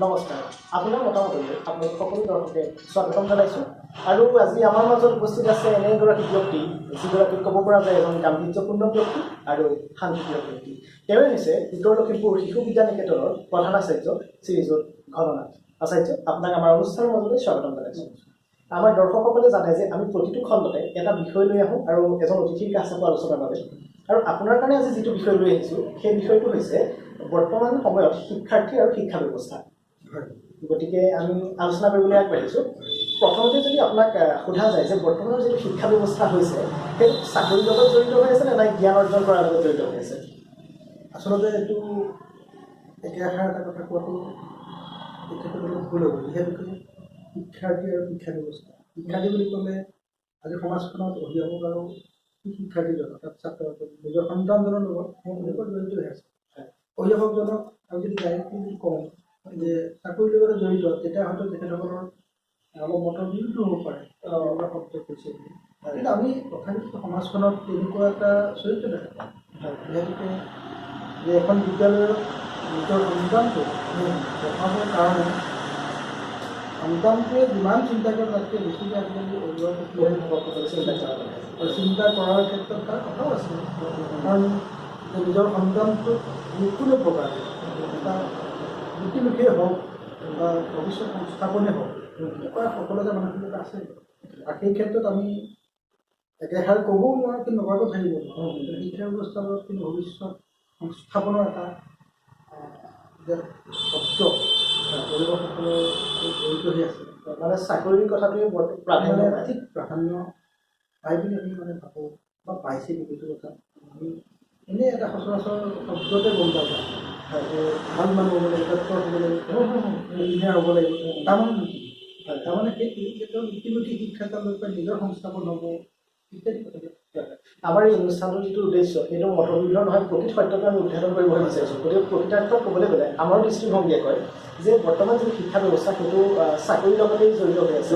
নমস্কাৰ। আপোনাৰ মতামতলৈ আপোনালোক সকলো দৰ্শকে স্বাগতম জনাইছোঁ। আৰু আজি আমাৰ মাজত উপস্থিত আছে এনে এগৰাকী ব্যক্তি, যিগৰাকীক ক'ব পৰা যায় এজন গাম্ভীৰ্যপূৰ্ণ ব্যক্তি আৰু শান্তিপ্ৰিয় ব্যক্তি। তেওঁৱে হৈছে উত্তৰ লখিমপুৰ শিশু বিদ্যা নিকেতনৰ প্ৰধান আচাৰ্য শ্ৰীযুত ঘননাথ আচাৰ্য। আপোনাক আমাৰ অনুষ্ঠানৰ মাজলৈ স্বাগতম জনাইছোঁ। আমাৰ দৰ্শকসকলে জানে যে আমি প্ৰতিটো খণ্ডতে এটা বিষয় লৈ আহোঁ আৰু এজন অতিথিৰ কাষ চাপোঁ আলোচনাৰ বাবে। আৰু আপোনাৰ কাৰণে আজি যিটো বিষয় লৈ আহিছোঁ সেই বিষয়টো হৈছে বৰ্তমান সময়ত শিক্ষাৰ্থী আৰু শিক্ষা ব্যৱস্থা। গতিকে আমি আলোচনা কৰিবলৈ আগবাঢ়িছোঁ। প্ৰথমতে যদি আপোনাক সোধা যায় যে বৰ্তমানৰ যিটো শিক্ষা ব্যৱস্থা হৈছে সেইটো চাকৰিৰ লগত জড়িত হৈ আছে নে নাই জ্ঞান অৰ্জন কৰাৰ লগত জড়িত হৈ আছে? আচলতে এইটো একেষাৰ এটা কথা কোৱাটো তেখেতসকলে ভুল হ'ব। যিহেতুকে শিক্ষাৰ্থী আৰু শিক্ষা ব্যৱস্থা, শিক্ষাৰ্থী বুলি ক'লে আজি সমাজখনত অভিভাৱক আৰু শিক্ষাৰ্থীজন অৰ্থাৎ ছাত্ৰ নিজৰ সন্তানজনৰ লগত জড়িত হৈ আছে। অভিভাৱকজনক আমি যদি ডাইৰেক্টলি কওঁ যে চাকৰিৰ লগত জড়িত, তেতিয়া হয়তো তেখেতসকলৰ অলপ মতৰ বিৰোধ হ'ব পাৰে শব্দ কৈছে বুলি। কিন্তু আমি তথাপিতো সমাজখনত তেনেকুৱা এটা চৰিত্ৰ দেখা পাওঁ। যিহেতুকে যে এখন বিদ্যালয়ৰ নিজৰ সন্তানটো পঢ়াবৰ কাৰণে সন্তানটোৱে যিমান চিন্তা কৰে তাতকৈ বেছিকৈ আজিকালি অভিভাৱকসকলে চিন্তা কৰাৰ ক্ষেত্ৰত তাৰ কথাও আছে। কাৰণ নিজৰ সন্তানটোক যিকোনো প্ৰকাৰে এটা বৃত্তিমুখীয়ে হওক বা ভৱিষ্যত সংস্থাপনেই হওক, এনেকুৱা সকলোতে মানসিকতা আছে। আৰু সেই ক্ষেত্ৰত আমি একেষাৰ ক'বও নোৱাৰোঁ, কিন্তু নকৰাকৈ থাকিব নোৱাৰোঁ। শিক্ষা ব্যৱস্থাৰ লগত কিন্তু ভৱিষ্যত সংস্থাপনৰ এটা শব্দ অভিভাৱকসকলৰ জড়িত হৈ আছে। মানে চাকৰিৰ কথাটোৱে প্ৰাধান্য ঠিক প্ৰাধান্য পাই বুলি আমি মানে ভাবোঁ বা পাইছে সেইটো কথা আমি এনেই এটা সচৰাচৰ শব্দতে গম পাওঁ যে ভাল মানুহ হ'ব লাগিব, ডক্তৰ হ'ব লাগিব, ইঞ্জিনিয়াৰ হ'ব লাগিব। তাৰমানে নেকি? তাৰমানে সেইটো যে তেওঁ বৃত্তিমুখী শিক্ষা এটা লৈ পেলাই নিজৰ সংস্থাপন হ'ব ইত্যাদি কথা। আমাৰ এই অনুষ্ঠানটোৰ যিটো উদ্দেশ্য সেইটো মতবিৰোধ নহয়, প্ৰকৃত সত্যটো আমি উদ্ঘাটন কৰিবলৈ বিচাৰিছোঁ। গতিকে প্ৰকৃতাৰ্থত ক'বলৈ গ'লে আমাৰ দৃষ্টিভংগীয়ে কয় যে বৰ্তমান যিটো শিক্ষা ব্যৱস্থা সেইটো চাকৰিৰ লগতেই জড়িত হৈ আছে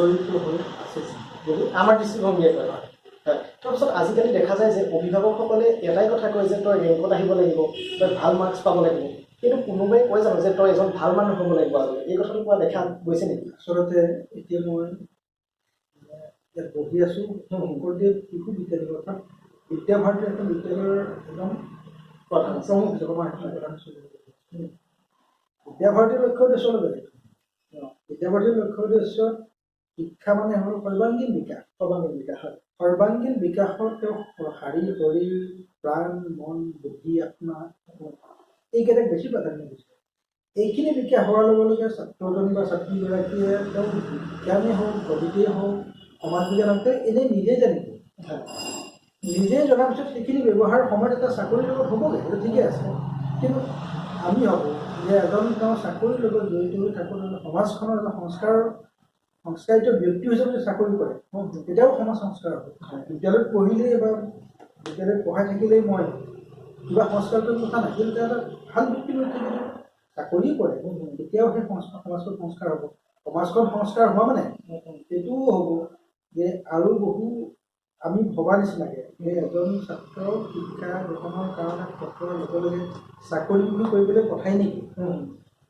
বুলি আমাৰ দৃষ্টিভংগীয়ে কয়। হয়, তাৰপিছত আজিকালি দেখা যায় যে অভিভাৱকসকলে এটাই কথা কয় যে তই ৰেংকত আহিব লাগিব, তই ভাল মাৰ্কছ পাব লাগিব, কিন্তু কোনোবাই কয় জানো যে তই এজন ভাল মানুহ হ'ব লাগিব। আৰু এই কথাটো কোৱা দেখা গৈছে নেকি? আচলতে এতিয়া মই ইয়াত বহি আছোঁ শংকৰদেৱ শিশু বিদ্যালয় অৰ্থাৎ বিদ্যাভাৰতী এখন বিদ্যালয়ৰ একদম প্ৰধান প্ৰমুখ হিচাপে মই প্ৰধান বিদ্যাভাৰতীৰ লক্ষ্য উদ্দেশ্য বেলেগ। বিদ্যাভাৰতীৰ লক্ষ্য উদ্দেশ্য শিক্ষা মানে হ'ল সৰ্বাংগীন বিকাশ। হয়, সৰ্বাংগীন বিকাশত তেওঁ শৰীৰ প্ৰাণ মন বুদ্ধি আত্মা এইকেইটাক বেছি প্ৰাধান্য দিছে। এইখিনি বিকাশ হোৱাৰ লগে লগে ছাত্ৰজন বা ছাত্ৰীগৰাকীয়ে তেওঁ বিজ্ঞানেই হওক গণিতেই হওক সমাজ বিজ্ঞান হওক এনেই নিজেই জানিব। নিজেই জনাৰ পিছত সেইখিনি ব্যৱহাৰ সময়ত এটা চাকৰিৰ লগত হ'বগৈ, সেইটো ঠিকে আছে। কিন্তু আমি ভাবোঁ যে এজন তেওঁ চাকৰিৰ লগত জড়িত হৈ থাকোঁতে সমাজখনৰ এটা সংস্কাৰিত ব্যক্তি হিচাপে চাকৰি কৰে, তেতিয়াও সমাজ সংস্কাৰ হ'ব। বিদ্যালয়ত পঢ়িলেই বা বিদ্যালয়ত পঢ়াই থাকিলেই মই কিবা সংস্কাৰ কৰিব কথা নাই, কিন্তু এটা ভাল ব্যক্তি যদি চাকৰি কৰে তেতিয়াও সেই সমাজখন সংস্কাৰ হ'ব। সমাজখন সংস্কাৰ হোৱা মানে এইটোও হ'ব যে আৰু বহু আমি ভবা নিচিনাকৈ যে এজন ছাত্ৰৰ শিক্ষা গ্ৰহণৰ কাৰণে পঠোৱাৰ লগে লগে চাকৰি কৰিবলৈ পঠাই নেকি,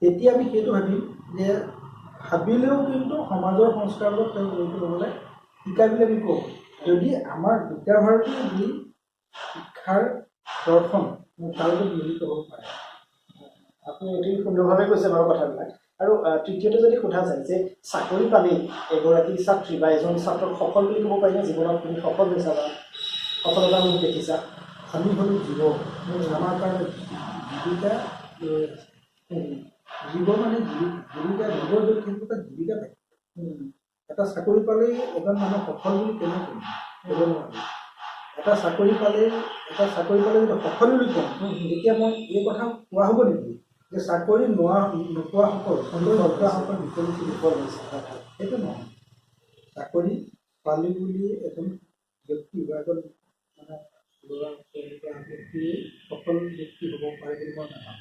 তেতিয়া আমি সেইটো ভাবিম যে ভাবিলেও কিন্তু সমাজৰ সংস্কাৰৰ লগত তেওঁ জড়িত হ'বলৈ শিকাই বুলি আমি কওঁ। যদি আমাৰ বিদ্যাভাৰতীৰ যি শিক্ষাৰ দৰ্শন তাৰ লগত জড়িত হ'ব পাৰে। আপুনি অতি সুন্দৰভাৱে কৈছে বাৰু কথাবিলাক। আৰু তৃতীয়তে যদি সোধা যায় যে চাকৰি পালেই এগৰাকী ছাত্ৰী বা এজন ছাত্ৰক সফল বুলি ক'ব পাৰিনে? জীৱনত তুমি সফল হৈছা বা সফলতা মোক দেখিছা? আমি হ'লোঁ জীৱ, আমাৰ কাৰণে জীৱিকা লৈ আছে। জীৱ মানে জীৱিকা, জীৱৰ য'ত থাকিব তাত জীৱিকা থাকে। এটা চাকৰি পালেই এজন মানুহ সফল বুলি কেনে ক'ব নোৱাৰি। এটা চাকৰি পালে যদি সফল বুলি কওঁ তেতিয়া মই এই কথা কোৱা হ'ব নেকি যে চাকৰি নোপোৱাসকল বিফল হৈছে? সেইটো নহয়। চাকৰি পালি বুলি এজন ব্যক্তি বা এজন মানে ল'ৰা ব্যক্তিয়ে সফল ব্যক্তি হ'ব পাৰে বুলি মই নাভাবোঁ।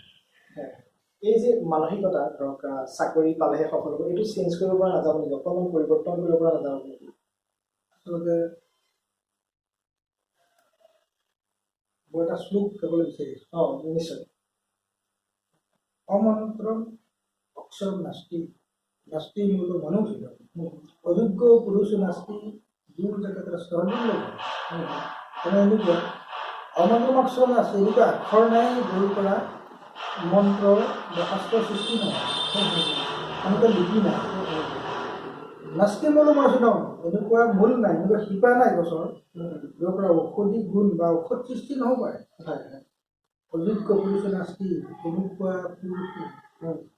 এই যে মানসিকতা ধৰক চাকৰি পালেহে সফল হ'ব, এইটো চেঞ্জ কৰিব পৰা নাযাব নেকি? অকণমান পৰিৱৰ্তন কৰিব পৰা নাযাব নেকি? আচলতে মই এটা শ্লোক ক'বলৈ বিচাৰিছোঁ। নিশ্চয়। অমন্ত্ৰম অক্ষৰ নাস্তি নাস্তি মূল মানুষিক অযোগ্য পুৰুষ নাস্তি দূৰ জগতৰ সহযোগ মানে এনেকুৱা অনন্তম অক্ষৰ আছে এনেকুৱা আখৰ নাই দূৰ পৰা মন্ত্ৰ বা শাস্ত্ৰৰ সৃষ্টি নহয় এনেকুৱা লিপি নাই নাস্তি মূল মানুষিক এনেকুৱা মূল নাই এনেকুৱা শিপা নাই গছৰ য'ৰ পৰা ঔষধি গুণ বা ঔষধ সৃষ্টি নহ'ব পাৰে অযোগ্য পুৰুষ নাস্তি এনেকুৱা পুৰুষ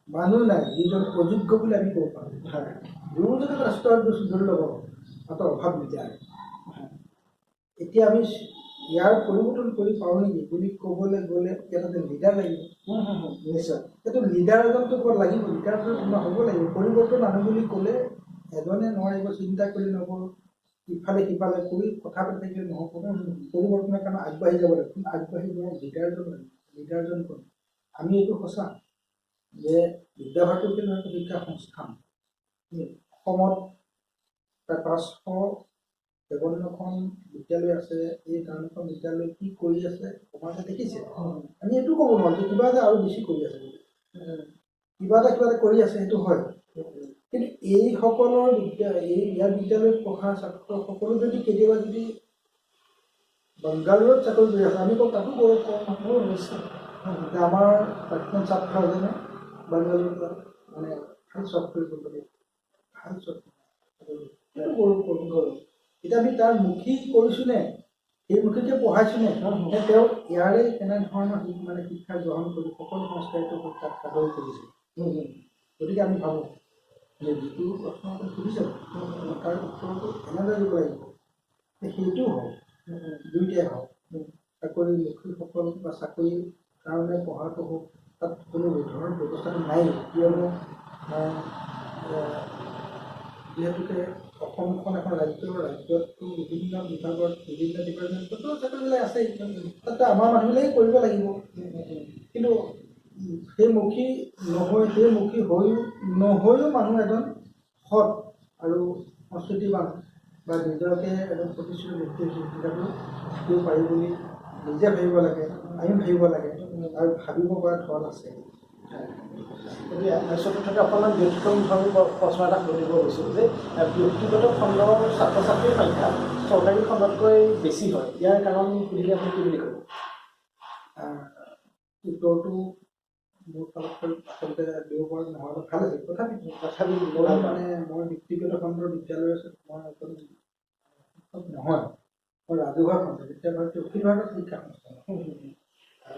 মানুহ নাই যিজন অযোগ্য বুলি আমি ক'ব পাৰোঁ দূৰ জগতৰ ৰাষ্ট্ৰৰ দুৰ্লভ মাত্ৰ অভাৱ নিজায় এতিয়া আমি ইয়াৰ পৰিৱৰ্তন কৰি পাৰোঁ নেকি বুলি ক'বলৈ গ'লে ইয়াত এটা লিডাৰ লাগিব নিশ্চয় সেইটো লিডাৰ এজনটো ক'ত লাগিব লিডাৰটো হ'ব লাগিব পৰিৱৰ্তন আনো বুলি ক'লে এজনে নোৱাৰিব চিন্তা কৰি নহ'ব ইফালে সিফালে কৰি কথা পাতি থাকিলে নহ'ব পৰিৱৰ্তনৰ কাৰণে আগবাঢ়ি যাব লাগিব কিন্তু আগবাঢ়ি যোৱা লিডাৰজন লাগিব লিডাৰজন কোন আমি এইটো সঁচা যে বিদ্যাভাৰতী কিন্তু এটা শিক্ষা সংস্থান অসমত প্ৰায় ৫৫৩খন বিদ্যালয় আছে এই ৫৩খন বিদ্যালয় কি কৰি আছে সমাজে দেখিছে আমি এইটো ক'ব নোৱাৰোঁ যে কিবা এটা আৰু বেছি কৰি আছে কিবা এটা কৰি আছে সেইটো হয় কিন্তু এইসকলৰ ইয়াৰ বিদ্যালয়ত পঢ়া ছাত্ৰসকলো যদি কেতিয়াবা যদি বাংগালোৰত চাকৰি কৰি আছে আমি কওঁ তাতো গৌৰৱ কৰোঁ নিশ্চয় আমাৰ প্ৰাক্তন ছাত্ৰ এজনে বাংগালোৰত মানে ভাল চাকৰি কৰিব ভাল চাকৰি সেইটো গৌৰৱ কৰোঁ এতিয়া আমি তাৰ মুখী কৰিছোঁ নে সেই মুখীকে পঢ়াইছোঁ নে তেওঁ ইয়াৰে কেনেধৰণৰ মানে শিক্ষা গ্ৰহণ কৰি সকলো সংস্কাৰিত তাত চাকৰি কৰিছে গতিকে আমি ভাবোঁ যে যিটো প্ৰশ্ন সুধিছে তাৰ উত্তৰটো এনেদৰে দিব লাগিব সেইটোও হওক দুয়োটাই হওক চাকৰিমুখীসকল বা চাকৰিৰ কাৰণে পঢ়াটো হওক তাত কোনো ধৰণৰ ব্যৱস্থাটো নাই কিয়নো যিহেতুকে অসমখন এখন ৰাজ্যততো বিভিন্ন বিভাগত বিভিন্ন ডিপাৰ্টমেণ্টতো চাকৰিবিলাক আছেই তাতে আমাৰ মানুহবিলাকে কৰিব লাগিব কিন্তু সেইমুখী নহৈও মানুহ এজন সৎ আৰু সংস্কৃতিবান বা নিজকে এজন প্ৰতিষ্ঠিত ব্যক্তি হিচাপে থাকিব পাৰি বুলি নিজে ভাবিব লাগে আমি ভাবিব লাগে আৰু ভাবিব পৰা থল আছে এতিয়া চতুৰ্থতে অকণমান ব্যক্তিগতভাৱে প্ৰশ্ন এটা সুধিব গৈছোঁ যে ব্যক্তিগত খণ্ডৰ ছাত্ৰ ছাত্ৰীৰ সংখ্যা চৰকাৰী খণ্ডতকৈ বেছি হয় ইয়াৰ কাৰণ সুধিলে আপুনি কি বুলি ক'ব উত্তৰটো মোৰ ফালৰ পৰা আচলতে দিব পৰা নহ'লে ভাল আছিল তথাপি মানে মই ব্যক্তিগত খণ্ডৰ বিদ্যালয় আছে মই এখন শিক্ষক নহয় মই ৰাজহুৱা খণ্ড বিদ্যাভাৰতী অখিল ভাৰতীয় শিক্ষা সংস্থান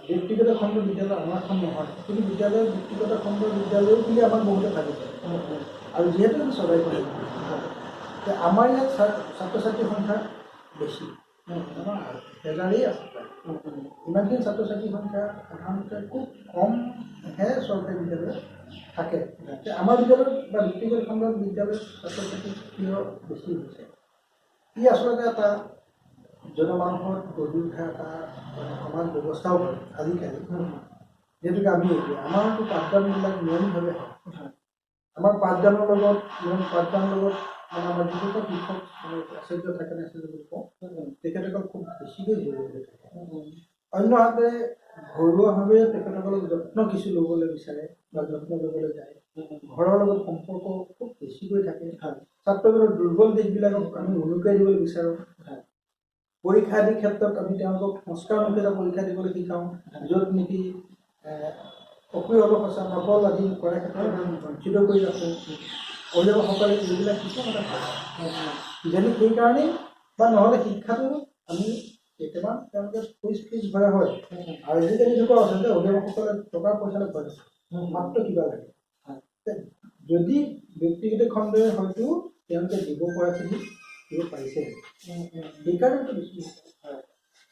ব্যক্তিগত খণ্ডৰ বিদ্যালয় আমাৰখন নহয় কিন্তু বিদ্যালয় ব্যক্তিগত খণ্ডৰ বিদ্যালয় বুলি আমাক বহুতে ভাবিব আৰু যিহেতু আমি চৰকাৰী খণ্ড আমাৰ ইয়াত ছাত্ৰ ছাত্ৰীৰ সংখ্যা বেছি আমাৰ হেজাৰেই আছে ইমানখিনি ছাত্ৰ ছাত্ৰীৰ সংখ্যা সাধাৰণতে খুব কমহে চৰকাৰী বিদ্যালয়ত থাকে আমাৰ বিদ্যালয়ত বা ব্যক্তিগত খণ্ডৰ বিদ্যালয়ত ছাত্ৰ ছাত্ৰী কিয় বেছি হৈছে ই আচলতে এটা জনমানুষত গঢ়ি উঠা এটা সমাজ ব্যৱস্থাও আজিকালি যিহেতুকে আমি এতিয়া আমাৰতো পাঠদানবিলাক নিয়মিতভাৱে হয় আমাৰ পাঠদানৰ লগত মানে আমাৰ যিকেইটা শিক্ষক মানে আচাৰ্য থাকে আচাৰ্য বুলি কওঁ তেখেতসকল খুব বেছিকৈ জড়িত থাকে অন্যহাতে ঘৰুৱাভাৱে তেখেতসকলক যত্ন কিছু ল'বলৈ বিচাৰে বা যত্ন ল'বলৈ যায় ঘৰৰ লগত সম্পৰ্ক খুব বেছিকৈ থাকে ছাত্ৰজনৰ দুৰ্বল দিশবিলাকক আমি উনুকাই দিবলৈ বিচাৰোঁ পৰীক্ষা আদিৰ ক্ষেত্ৰত আমি তেওঁলোকক সংস্কাৰমুখী এটা পৰীক্ষা দিবলৈ শিকাওঁ য'ত নেকি অপ্ৰিয় সঁচা নকল আদি কৰাৰ ক্ষেত্ৰত আমি বঞ্চিত কৰি ৰাখোঁ অভিভাৱকসকলে এইবিলাক কিছুমান এটা ভাল কিজানি সেইকাৰণেই বা নহ'লে শিক্ষাটো আমি কেতিয়াবা তেওঁলোকে ফিজ ভৰা হয় আৰু আজিকালি এনেকুৱা আছে যে অভিভাৱকসকলে টকা পইচালৈ ভয় আছে মাত্ৰ কিবা লাগে যদি ব্যক্তিগত খণ্ডই হয়তো তেওঁলোকে দিব পৰাখিনি দিব পাৰিছে সেইকাৰণে বেছি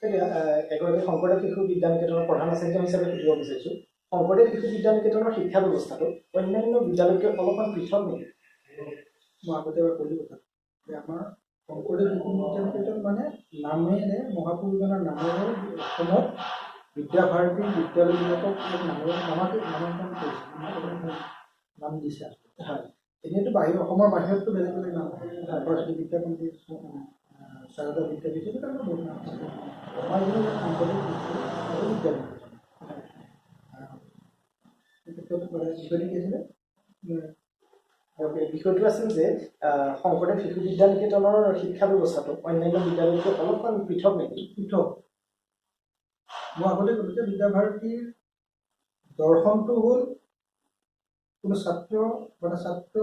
এতিয়া এগৰাকী শংকৰদেৱ শিশু বিদ্যা নিকেতনৰ প্ৰধান আচাৰ্য হিচাপে সুধিব বিচাৰিছোঁ শংকৰদেৱ শিশু বিদ্যা নিকেতনৰ শিক্ষা ব্যৱস্থাটো অন্যান্য বিদ্যালয়তকৈ অলপমান পৃথক নেকি মই আগতে এবাৰ ক'লো কথা যে আমাৰ শংকৰদেৱ শিশু বিদ্যা নিকেতন মানে নামেৰে মহাপুৰুষজনৰ নামেৰে অসমত বিদ্যাভাৰতী বিদ্যালয়বিলাকক নামাকৰণ কৰিছে নাম দিছে হয় এনেইতো অসমৰ বাহিৰততো বেলেগ বেলেগ নাম সৰস্বতী বিদ্যাপীঠ শাৰদা বিদ্যাপীঠ সেইটো বহুত নাম আছে আমাৰ যিটো শংকৰদেৱ বিদ্যালয় ক্ষেত্ৰত কি আছিলে বিষয়টো আছিল যে শংকৰদেৱ শিশু বিদ্যা নিকেতনৰ শিক্ষা ব্যৱস্থাটো অন্যান্য বিদ্যালয়তকৈ অলপমান পৃথক নেকি? পৃথক। মই আগতে ক'লো যে বিদ্যাভাৰতীৰ দৰ্শনটো হ'ল কোনো ছাত্ৰ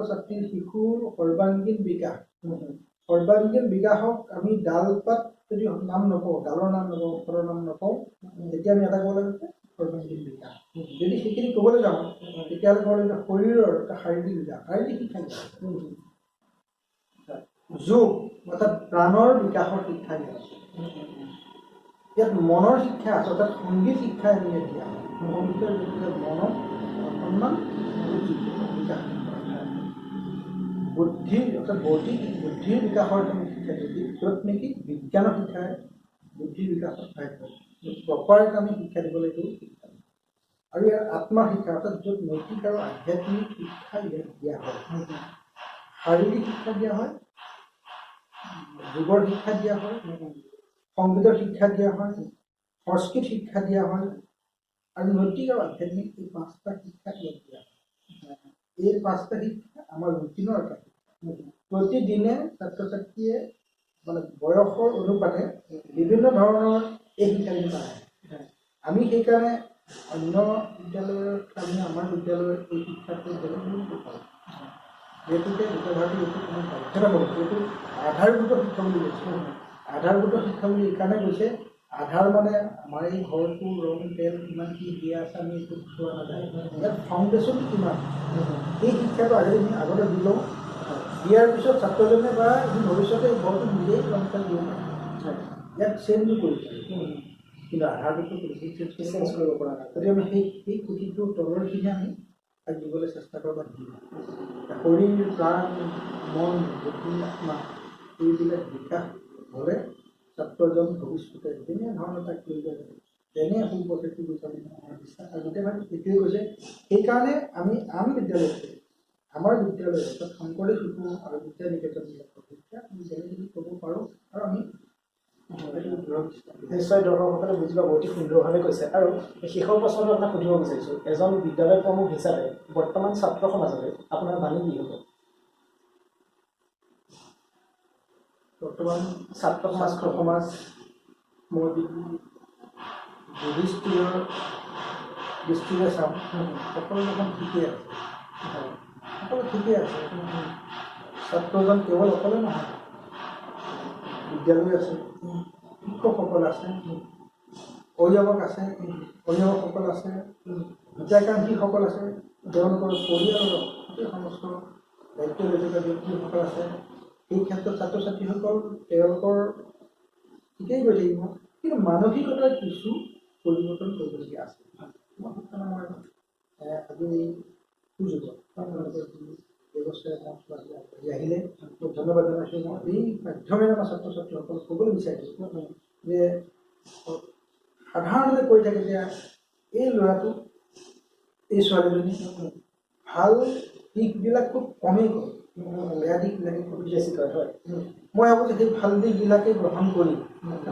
ছাত্ৰীৰ শিশুৰ সৰ্বাংগীন বিকাশ। সৰ্বাংগীন বিকাশক আমি ডালপাত যদি নাম নকওঁ, ডালৰ নাম নকওঁ, ওপৰৰ নাম নকওঁ, তেতিয়া আমি এটা ক'ব লাগিব সৰ্বাংগীন বিকাশ। যদি সেইখিনি ক'বলৈ যাওঁ তেতিয়াহ'লে ক'ব লাগিব শৰীৰৰ এটা শাৰীৰিক বিকাশ, শাৰীৰিক শিক্ষা দিয়া, যোগ অৰ্থাৎ প্ৰাণৰ বিকাশৰ শিক্ষা দিয়া। ইয়াত মনৰ শিক্ষা আছে, অৰ্থাৎ সংগীত শিক্ষা আমি ইয়াত দিয়া হয়। সংগীতৰ জৰিয়তে মনক অকণমান বিকাশ, বুদ্ধিৰ অৰ্থাৎ বৌদ্ধিক বুদ্ধিৰ বিকাশৰ আমি শিক্ষা দিওঁ, য'ত নেকি বিজ্ঞানৰ শিক্ষাই বুদ্ধিৰ বিকাশত সহায় কৰে। প্ৰপাৰকৈ আমি শিক্ষা দিব লাগিব শিক্ষা। আৰু ইয়াৰ আত্মাৰ শিক্ষা অৰ্থাৎ য'ত নৈতিক আৰু আধ্যাত্মিক শিক্ষা ইয়াত দিয়া হয়। শাৰীৰিক শিক্ষা দিয়া হয়, যোগৰ শিক্ষা দিয়া হয়, সংগীতৰ শিক্ষা দিয়া হয়, সংস্কৃত শিক্ষা দিয়া হয়, আৰু নৈতিক আৰু আধ্যাত্মিক এই 5টা শিক্ষা ইয়াত দিয়া হয়। এই 5টা শিক্ষা আমাৰ ৰুটিনৰ এটা শিক্ষা। প্ৰতিদিনে ছাত্ৰ ছাত্ৰীয়ে মানে বয়সৰ অনুপাতে বিভিন্ন ধৰণৰ এই শিক্ষাখিনি পায়। আমি সেইকাৰণে অন্য বিদ্যালয়ৰ আমি আমাৰ বিদ্যালয়ৰ এই শিক্ষাটো বেলেগ গুৰুত্ব পাওঁ। যিহেতুকে বিদ্যাভাৰতী এইটো কোনো বাধ্যতা নকৰে, এইটো আধাৰভূত শিক্ষা বুলি কৈছে। আধাৰভূত শিক্ষা বুলি এইকাৰণে কৈছে, আধাৰ মানে আমাৰ এই ঘৰটো ৰং তেল কিমান কি দিয়া আছে আমি এইটো চোৱা নাযায়। ইয়াত ফাউণ্ডেশ্যন কিমান এই শিক্ষাটো আগতে দি লওঁ, দিয়াৰ পিছত ছাত্ৰজনে বা ভৱিষ্যতে এই ঘৰটো নিজেই ৰং তেল দিব পাৰে। ইয়াত চেঞ্জো কৰিছে, কিন্তু আধাৰটোতো চেঞ্জ কৰিব পৰা নাই। গতিকে আমি সেই পুথিটোৰ তলৰখিনি আমি তাক দিবলৈ চেষ্টা কৰোঁ বা দিওঁ। শৰীৰ, প্ৰাণ, মন, বুদ্ধি, আত্মা এইবিলাক বিকাশ হ'লে ছাত্ৰজন ভৱিষ্যতে যেনেধৰণৰ তাক লৈ যায় তেনে সুপথেদি গৈছে বুলি আমাৰ বিশ্বাস। আৰু গোটেইভাগে এইটোৱে কৈছে, সেইকাৰণে আমি আন বিদ্যালয়তকৈ আমাৰ বিদ্যালয়ত অৰ্থাৎ শংকৰদেৱ শিশু আৰু বিদ্যা নিকেতনবিলাকৰ শিক্ষা আমি বেলেগ ক'ব পাৰোঁ, আৰু আমি নিশ্চয় দৰ্শকসকলে বুজি পাব, অতি সুন্দৰভাৱে কৈছে। আৰু শেষৰ প্ৰশ্নটো আপোনাক সুধিব বিচাৰিছোঁ, এজন বিদ্যালয় প্ৰমুখ হিচাপে বৰ্তমান ছাত্ৰ সমাজলৈ আপোনাৰ বাণী কি হ'ব? বৰ্তমান ছাত্ৰ সমাজ মই দৃষ্টিৰে চাওঁ, সকলো দেখোন ঠিকেই আছে, সকলো ঠিকেই আছে। ছাত্ৰজন কেৱল অকলে নহয়, বিদ্যালয় আছে, শিক্ষকসকল আছে, অভিভাৱক আছে, অভিভাৱকসকল আছে, হিতাকাংক্ষীসকল আছে, তেওঁলোকৰ পৰিয়ালৰ গোটেই সমস্ত দায়িত্ব লৈ থকা ব্যক্তিসকল আছে। এই ক্ষেত্ৰত ছাত্ৰ ছাত্ৰীসকল তেওঁলোকৰ ঠিকেই গৈ থাকিব, কিন্তু মানসিকতাৰ কিছু পৰিৱৰ্তন কৰিবলগীয়া আছে। মই আজি সুযোগত আপোনালোকৰ ব্যৱস্থাৰে আগবাঢ়ি আহিলে মই ধন্যবাদ জনাইছোঁ। মই এই মাধ্যমেৰে আমাৰ ছাত্ৰ ছাত্ৰীসকলক ক'বলৈ বিচাৰিছোঁ যে সাধাৰণতে কৈ থাকে যে এই ল'ৰাটো এই ছোৱালীজনী ভাল দিশবিলাক খুব কমেই কয়, বেয়া দিশবিলাকে খুব বেছি কয়। হয়, মই ভাবোঁ যে সেই ভাল দিশবিলাকে গ্ৰহণ কৰি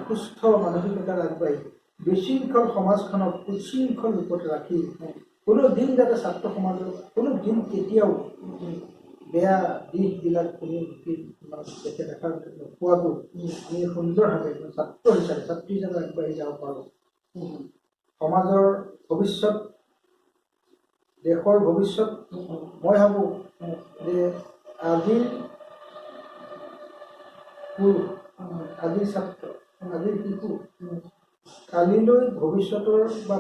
সুস্থ মানসিকতাৰ আগবাঢ়ি বিশৃংখল সমাজখনক উচ্ছৃংখল ৰূপত ৰাখি কোনো দিন যাতে ছাত্ৰ সমাজৰ কোনো দিন কেতিয়াও বেয়া দিশবিলাক কোনো দেখে দেখা নোপোৱাটো আমি সুন্দৰভাৱে ছাত্ৰ হিচাপে ছাত্ৰী হিচাপে আগবাঢ়ি যাব পাৰোঁ। সমাজৰ ভৱিষ্যত, দেশৰ ভৱিষ্যত, মই ভাবোঁ যে আজিৰ পুৰুষ, আজিৰ ছাত্ৰ, আজিৰ শিশু কালিলৈ ভৱিষ্যতৰ বা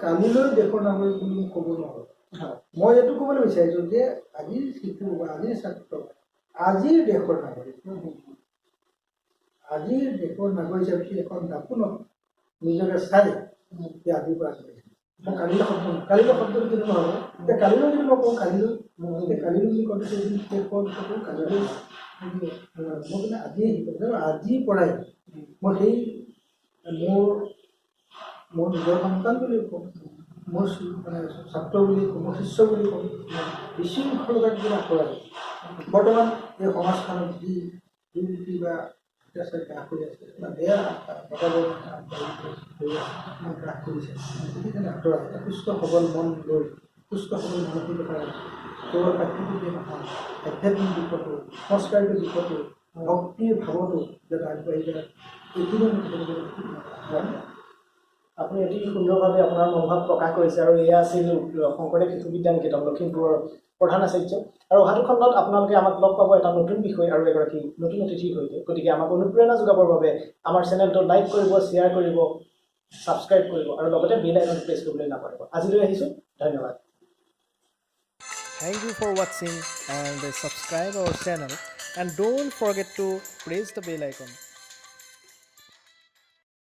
কালিলৈ দেশৰ নাগৰিক বুলি ক'ব নোৱাৰোঁ। মই এইটো ক'বলৈ বিচাৰিছোঁ যে আজিৰ শিশু বা আজিৰ ছাত্ৰ আজিৰ দেশৰ নাগৰিক, আজিৰ দেশৰ নাগৰিক হিচাপে সি এখন দাপোনত নিজকে চাই যে আজিৰ পৰা আগবাঢ়িছে। মই কালিলৈ শব্দটো কেনেকুৱা হ'ব, এতিয়া কালিলৈ যদি মই কওঁ কালিলৈ যদি কওঁ সেইদিন শেষ হোৱাৰ পিছতো কালিলৈ মই মানে আজিয়ে শিকোঁ, আজিৰ পৰাই মই সেই মোৰ নিজৰ সন্তান বুলি কওঁ, মোৰ মানে ছাত্ৰ বুলি কওঁ, মোৰ শিষ্য বুলি কওঁ, বিশৃংখলতাক যদি আঁতৰাই বৰ্তমান এই সমাজখনত যি দুৰ্নীতি বা অত্যাচাৰ গ্ৰাস কৰি আছে বা বেয়া বাতাবৰণ গ্ৰাস কৰিছে, সেইখিনি আঁতৰাই সুস্থ সবল মন লৈ সুস্থ সবল মানসিকতা কেৱল পাঠ্যপুথিয়ে নহয় আধ্যাত্মিক দিশতো সংস্কাৰিক দিশতো ভক্তিৰ ভাৱতো যাতে আগবাঢ়ি যায় এইখিনি আমি তেখেতলোকে আপুনি অতি সুন্দৰভাৱে আপোনাৰ মনোভাৱ প্ৰকাশ কৰিছে আৰু এয়া আছিল শংকৰদেৱ শিশু বিদ্যা নিকেতন লখিমপুৰৰ প্ৰধান আচাৰ্য আৰু অহাটো খণ্ডত আপোনালোকে আমাক লগ পাব এটা নতুন বিষয় আৰু এগৰাকী নতুন অতিথিৰ সৈতে গতিকে আমাক অনুপ্ৰেৰণা যোগাবৰ বাবে আমাৰ চেনেলটো লাইক কৰিব শ্বেয়াৰ কৰিব ছাবস্ক্ৰাইব কৰিব আৰু লগতে বেল আইকন প্ৰেছ কৰিবলৈ নাপাহৰিব আজিলৈ আহিছোঁ ধন্যবাদ Thank you for watching and subscribe our channel and don't forget to press the bell icon.